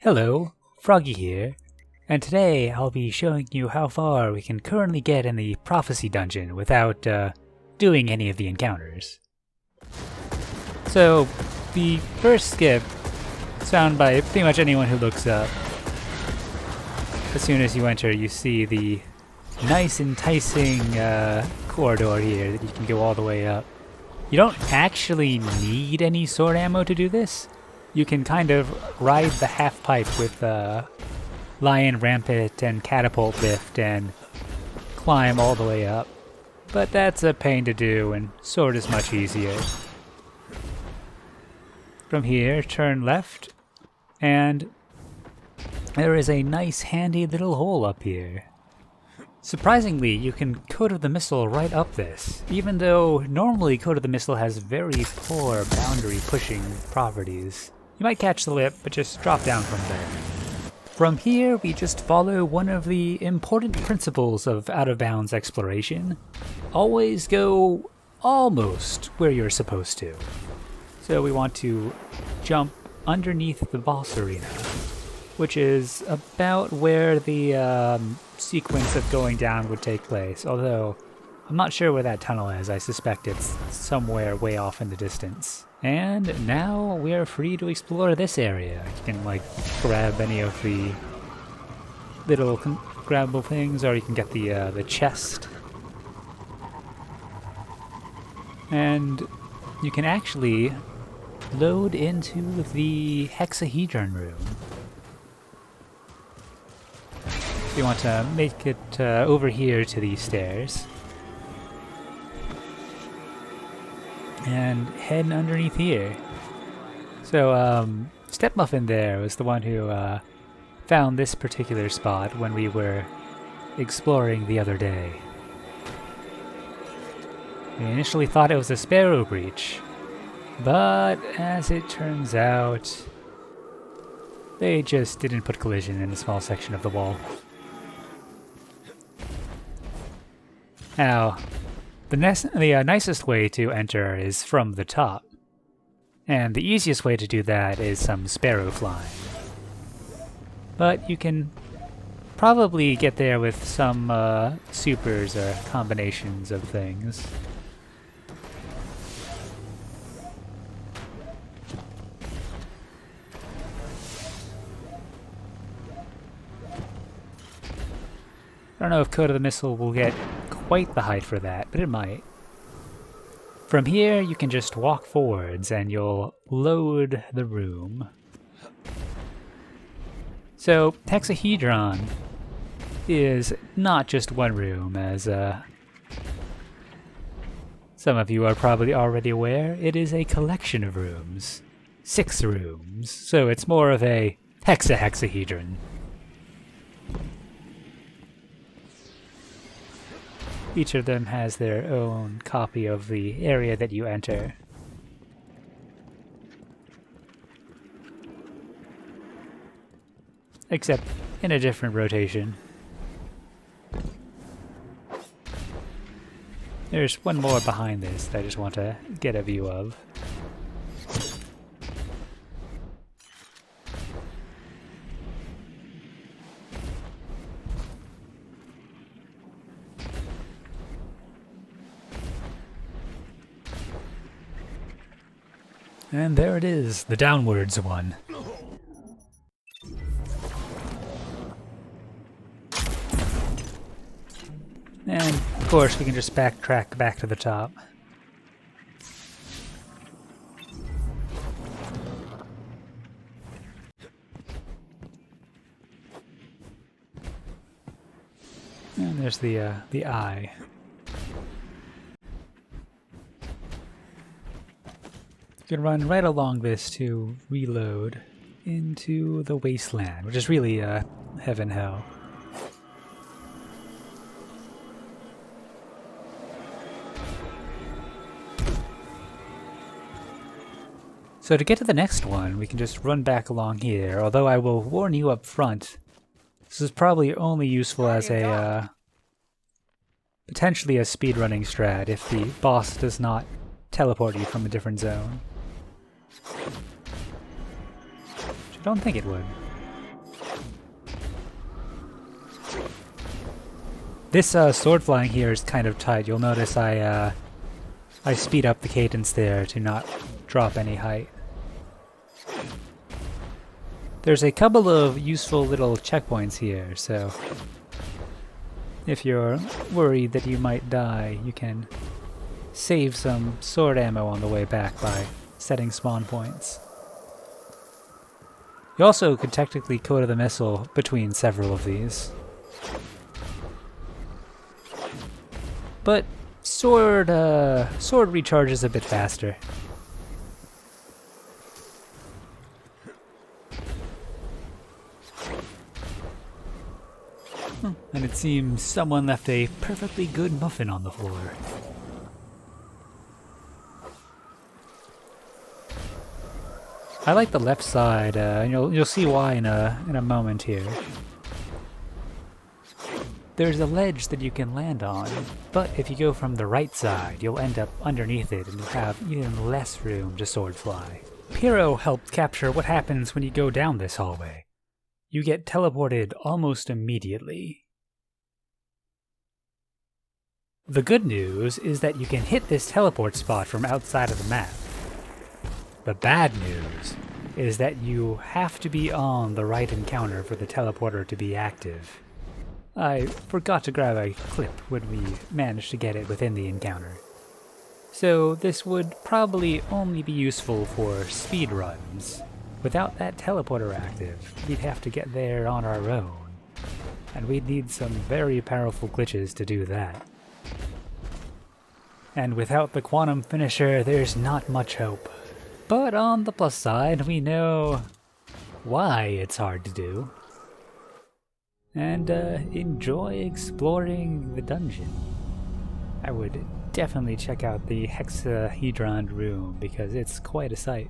Hello, Froggy here, and today I'll be showing you how far we can currently get in the Prophecy Dungeon without doing any of the encounters. So, the first skip is found by pretty much anyone who looks up. As soon as you enter, you see the nice enticing corridor here that you can go all the way up. You don't actually need any sword ammo to do this. You can kind of ride the half pipe with Lion Rampant and Catapult Lift and climb all the way up. But that's a pain to do, and sword is much easier. From here, turn left, and there is a nice handy little hole up here. Surprisingly, you can Code of the Missile right up this, even though normally Code of the Missile has very poor boundary pushing properties. You might catch the lip, but just drop down from there. From here, we just follow one of the important principles of out-of-bounds exploration. Always go almost where you're supposed to. So we want to jump underneath the boss arena, which is about where the sequence of going down would take place, although I'm not sure where that tunnel is. I suspect it's somewhere way off in the distance. And now we are free to explore this area. You can grab any of the little grabbable things, or you can get the chest. And you can actually load into the Hexahedron room. So you want to make it over here to these stairs. And head underneath here. So, Stepmuffin there was the one who found this particular spot when we were exploring the other day. We initially thought it was a sparrow breach, but as it turns out, they just didn't put collision in a small section of the wall. Now, the nicest way to enter is from the top, and the easiest way to do that is some sparrow flying. But you can probably get there with some supers or combinations of things. I don't know if Code of the Missile will get quite the height for that, but it might. From here, you can just walk forwards and you'll load the room. So, Hexahedron is not just one room, as some of you are probably already aware. It is a collection of rooms. 6 rooms, so it's more of a hexahedron. Each of them has their own copy of the area that you enter. Except in a different rotation. There's one more behind this that I just want to get a view of. And there it is, the downwards one. And, of course, we can just backtrack back to the top. And there's the eye. You can run right along this to reload into the Wasteland, which is really heaven hell. So to get to the next one, we can just run back along here, although I will warn you up front, this is probably only useful as a potentially a speedrunning strat if the boss does not teleport you from a different zone. Which I don't think it would. This sword flying here is kind of tight. You'll notice I speed up the cadence there to not drop any height. There's a couple of useful little checkpoints here, so if you're worried that you might die, you can save some sword ammo on the way back by setting spawn points. You also could technically coda the missile between several of these. But sword recharges a bit faster. And it seems someone left a perfectly good muffin on the floor. I like the left side, and you'll see why in a moment here. There's a ledge that you can land on, but if you go from the right side, you'll end up underneath it and you'll have even less room to sword fly. Piro helped capture what happens when you go down this hallway. You get teleported almost immediately. The good news is that you can hit this teleport spot from outside of the map. The bad news is that you have to be on the right encounter for the teleporter to be active. I forgot to grab a clip when we managed to get it within the encounter. So this would probably only be useful for speedruns. Without that teleporter active, we'd have to get there on our own. And we'd need some very powerful glitches to do that. And without the quantum finisher, there's not much hope. But on the plus side, we know why it's hard to do. And enjoy exploring the dungeon. I would definitely check out the Hexahedron room because it's quite a sight.